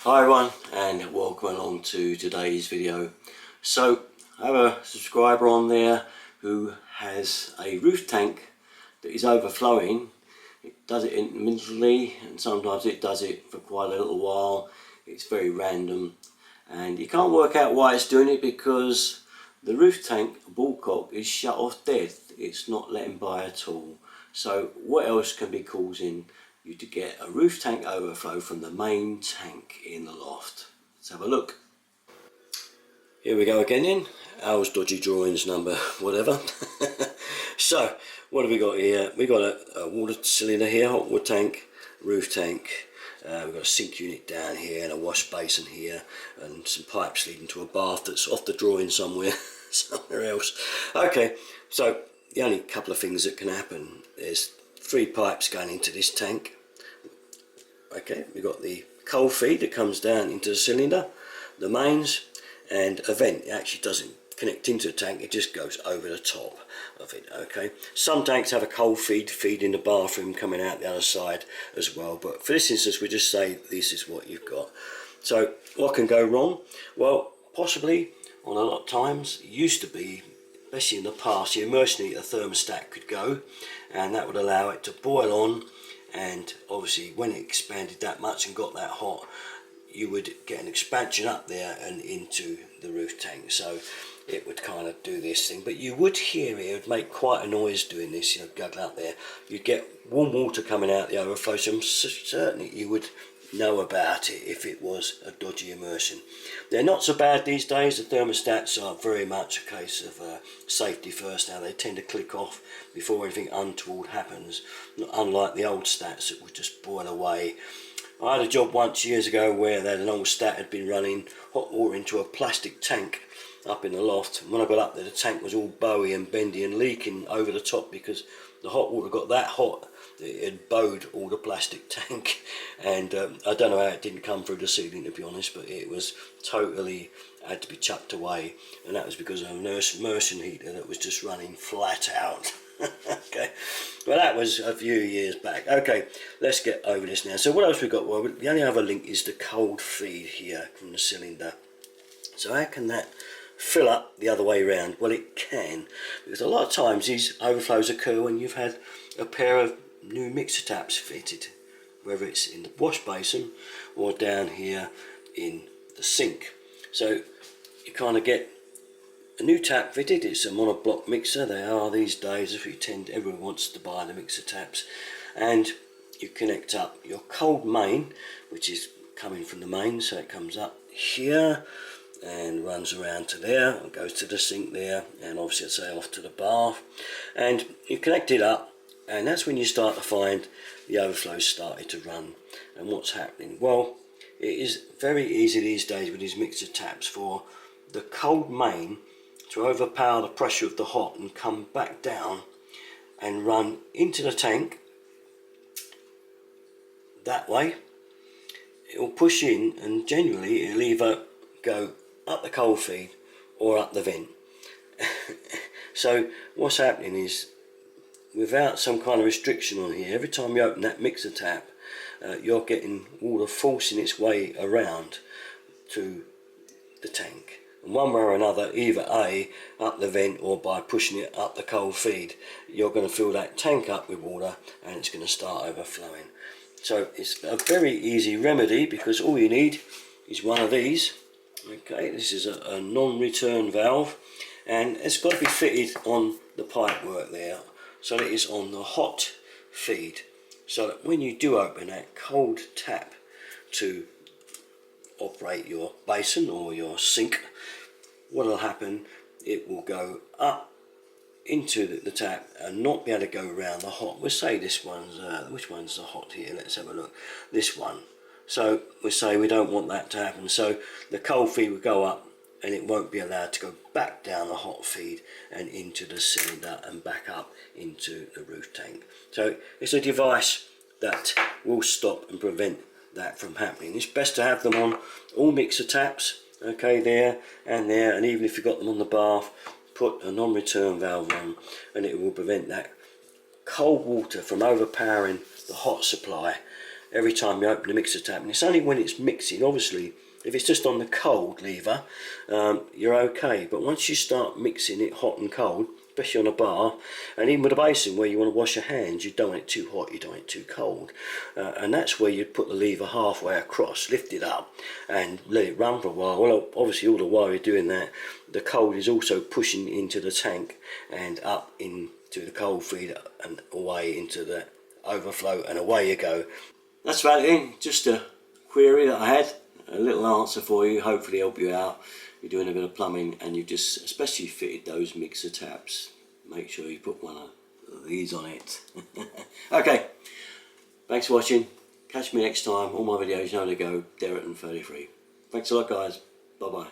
Hi everyone, and welcome along to today's video. So I have a subscriber on there who has a roof tank that is overflowing. It does it intermittently, and sometimes it does it for quite a little while. It's very random, and you can't work out why it's doing it because the roof tank ball cock is shut off dead. It's not letting by at all. So what else can be causing you to get a roof tank overflow from the main tank in the loft? Let's have a look. Here we go again then. Al's dodgy drawings number whatever. So what have we got here? We've got a water cylinder here, hot water tank, roof tank. We've got a sink unit down here and a wash basin here and some pipes leading to a bath that's off the drawing somewhere else. Okay, so the only couple of things that can happen is 3 pipes going into this tank. Okay, we've got the coal feed that comes down into the cylinder, the mains, and a vent. It actually doesn't connect into the tank, it just goes over the top of it. Okay, some tanks have a coal feed in the bathroom coming out the other side as well, but for this instance we just say this is what you've got. So what can go wrong? Well, possibly on a lot of times, it used to be, especially in the past, the immersion heater thermostat could go, and that would allow it to boil on, and obviously when it expanded that much and got that hot, you would get an expansion up there and into the roof tank, so it would kind of do this thing. But you would hear it would make quite a noise doing this, you know, guggling up there. You'd get warm water coming out the overflow, so certainly you would know about it if it was a dodgy immersion. They're not so bad these days. The thermostats are very much a case of safety first now. They tend to click off before anything untoward happens, unlike the old stats that would just boil away. I had a job once years ago where they had an old stat had been running hot water into a plastic tank up in the loft, and when I got up there the tank was all bowy and bendy and leaking over the top because the hot water got that hot that it had bowed all the plastic tank. And I don't know how it didn't come through the ceiling, to be honest, but it was totally had to be chucked away, and that was because of an immersion heater that was just running flat out. Okay, well that was a few years back. Okay, let's get over this now. So what else we got? Well, the only other link is the cold feed here from the cylinder. So how can that fill up the other way around? Well, it can, because a lot of times these overflows occur when you've had a pair of new mixer taps fitted, whether it's in the wash basin or down here in the sink. So you kind of get a new tap fitted. It's a monoblock mixer. They are these days. If you tend, everyone wants to buy the mixer taps, and you connect up your cold main, which is coming from the main, so it comes up here and runs around to there and goes to the sink there, and obviously I'd say off to the bath, and you connect it up, and that's when you start to find the overflow started to run. And what's happening? Well, it is very easy these days with these mixer taps for the cold main to overpower the pressure of the hot and come back down and run into the tank that way. It will push in, and generally it'll either go up the cold feed or up the vent. So what's happening is, without some kind of restriction on here, every time you open that mixer tap, you're getting water forcing its way around to the tank. And one way or another, either A, up the vent, or by pushing it up the cold feed, you're going to fill that tank up with water and it's going to start overflowing. So it's a very easy remedy, because all you need is one of these. Okay, this is a non-return valve, and it's got to be fitted on the pipe work there, so that it's on the hot feed, so that when you do open that cold tap to operate your basin or your sink, what will happen, it will go up into the tap and not be able to go around the hot. We'll say this one's, which one's the hot here? Let's have a look. This one. So we say we don't want that to happen, so the cold feed will go up and it won't be allowed to go back down the hot feed and into the cylinder and back up into the roof tank. So it's a device that will stop and prevent that from happening. It's best to have them on all mixer taps, okay, there, and even if you've got them on the bath, put a non-return valve on, and it will prevent that cold water from overpowering the hot supply every time you open the mixer tap, and it's only when it's mixing. Obviously if it's just on the cold lever, you're okay, but once you start mixing it hot and cold, especially on a bar, and even with a basin where you want to wash your hands, you don't want it too hot, you don't want it too cold, and that's where you'd put the lever halfway across, lift it up and let it run for a while. Well, obviously all the while you're doing that, the cold is also pushing into the tank and up into the cold feed and away into the overflow, and away you go. That's about it. Just a query that I had, a little answer for you, hopefully help you out. You're doing a bit of plumbing and you've just especially fitted those mixer taps. Make sure you put one of these on it. Okay, thanks for watching. Catch me next time. All my videos, you know where to go. Derriton33. Thanks a lot, guys. Bye bye.